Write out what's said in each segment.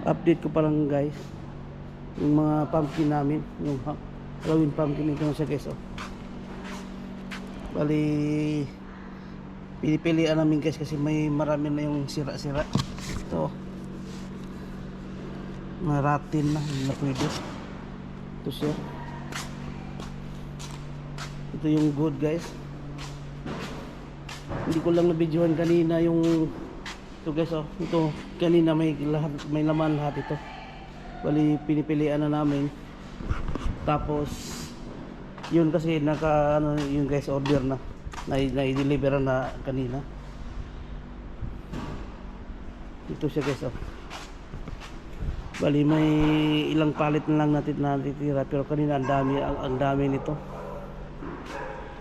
update ko pa lang guys yung mga pumpkin namin, yung Halloween pumpkin. Ito na siya guys, oh. Bali pinipilian namin guys kasi may marami na yung sira-sira. Ito maratin na, hindi na pwede. Ito siya, ito yung good guys. Hindi ko lang na-videohan kanina yung ito guys, oh. Ito kanina may lahat, may laman lahat ito. Bali pinipilian na namin. Tapos yun kasi naka ano yung guys, order na i-deliver na kanina. Ito siya guys, oh. Bali may ilang palit na lang natin natitira, pero kanina ang dami nito.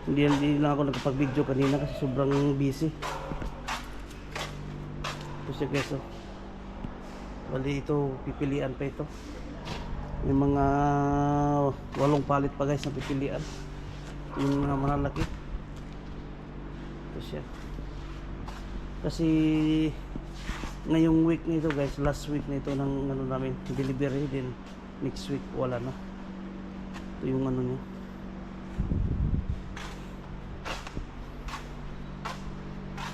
Hindi lang ako nagpag-video kanina kasi sobrang busy. Ito siya guys, oh. Bali ito pipilian pa ito. May mga 8 palit pa guys na pipilian. Yung mga malalaki. Ito siya. Kasi ngayong week na ito guys, last week na ito ng ano namin, delivery din. Next week wala na. Ito yung ano niya.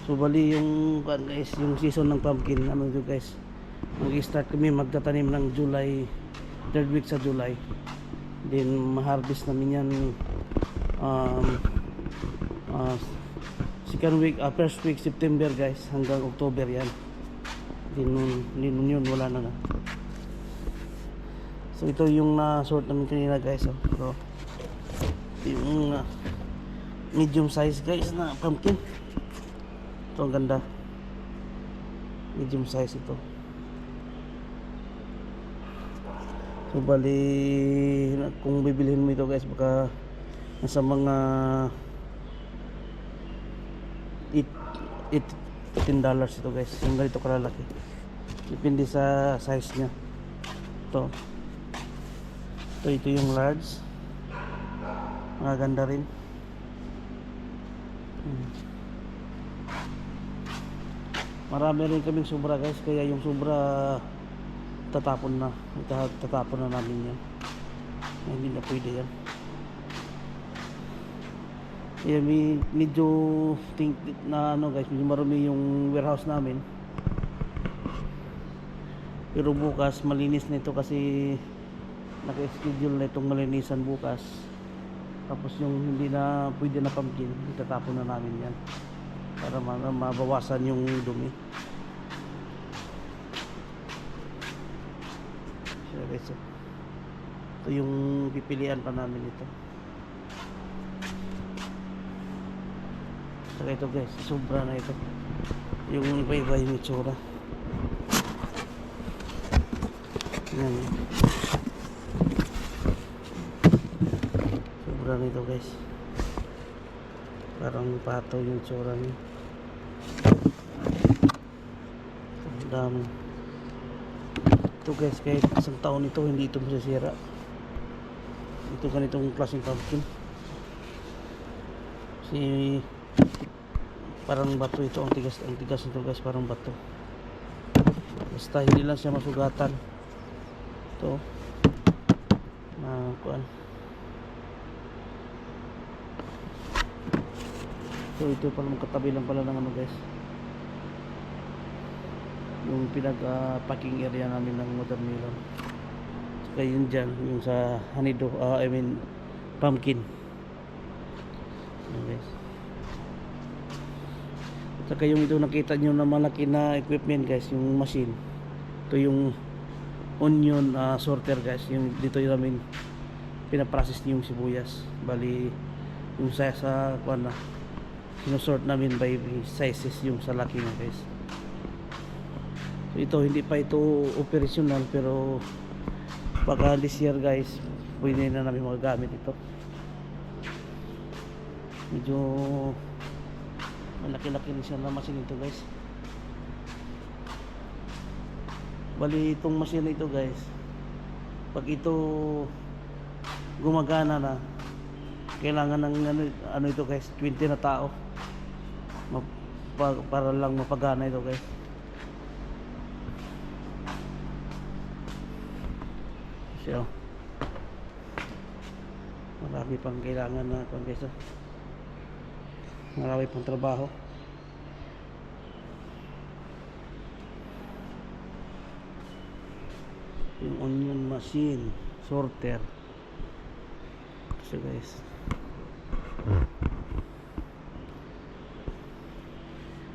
So bali yung guys, yung season ng pumpkin ano ito guys, mag-start kami magtatanim ng July, 3rd week sa July. Then ma-harvest namin yan second week, first week September guys, hanggang October yan. Din yun wala na. So ito yung na-sort namin kanina guys, oh. So yung medium size guys na pumpkin. Ito ang ganda, medium size ito. So bali kung bibilhin mo ito guys, baka nasa mga $18 ito guys, yung ganito kalalaki. Depende sa size nya. Ito yung large, maganda rin. Marami rin kaming sobra guys, kaya yung sobra tatapon na namin yan. Hindi na pwede yan. Kaya medyo think na ano guys, medyo marumi yung warehouse namin. Pero bukas malinis na ito kasi naka-schedule na itong malinisan bukas. Tapos yung hindi na pwede na pumpkin, itatapon na namin yan para mabawasan yung dumi. So, ito yung pipilian pa namin ito. Saka ito guys, sobra na ito. Yung iba-iba yung itsura. Yan. Sobra na ito guys. Parang pato yung itsura niya. Ang dami. Ito guys, kahit isang taon ito hindi ito masisira. Ito ganitong klaseng pumpkin. Kasi parang bato ito, ang tigas nito guys, parang bato. Basta hindi lang siya masugatan. Ito kuan. So ito pala magkatabi lang pala ng ano guys, yung pinag-packing area namin ng watermelon. Saka yun dyan, yung sa hanido, pumpkin. Ayan guys. Saka yung ito nakita nyo na malaki na equipment guys, yung machine. Ito yung onion sorter guys, yung dito yung namin pinaprocess yung sibuyas. Bali yung sa kuan na sinusort namin by sizes yung sa laki na guys. So ito hindi pa ito operational, pero baka this year guys pwede na namin magagamit ito. Medyo malaki-laki na siya na machine ito guys. Bali itong machine na ito guys, pag ito gumagana na, kailangan ng ano ito guys, 20 na tao para lang mapagana ito guys. So, marami pang kailangan na guys. Marami pang trabaho. Yung onion machine, sorter. So guys,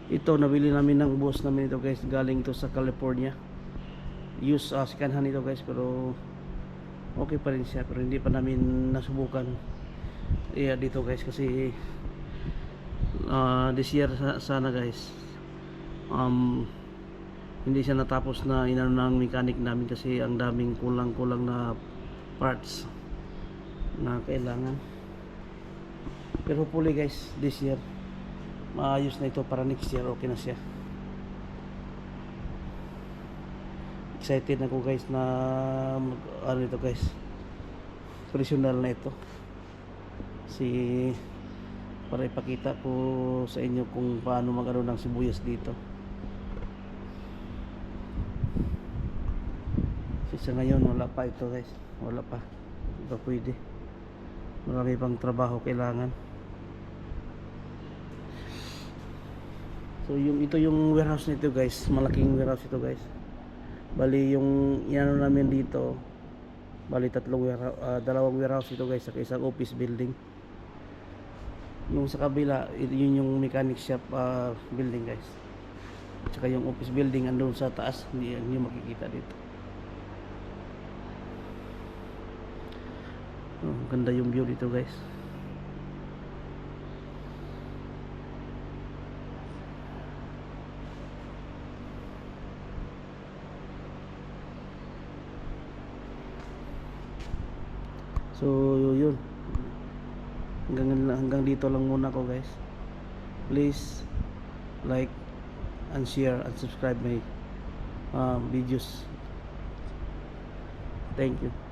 ito nabili namin ng boss namin ito guys, galing ito sa California. Use second hand ito guys, pero okay pa rin siya, pero hindi pa namin nasubukan dito guys, kasi this year sana guys, hindi siya natapos na inano ng mechanic namin kasi ang daming kulang na parts na kailangan. Pero hopefully guys, this year maayos na ito, para next year okay na siya. Excited ako guys na ano ito guys, personal na ito, para ipakita ko sa inyo kung paano magano ng sibuyas dito. Sa ngayon wala pa ito guys, wala pa, hindi pa pwede, marami pang trabaho kailangan. So ito yung warehouse nito guys, malaking warehouse ito guys. Bali yung ano namin dito, bali dalawang warehouse ito guys, sa isang office building. Yung sa kabila, yun yung mechanic shop building guys, at saka yung office building andun sa taas, hindi makikita dito. Ganda yung view dito guys. So yun, hanggang dito lang muna ko guys. Please like and share and subscribe my videos. Thank you.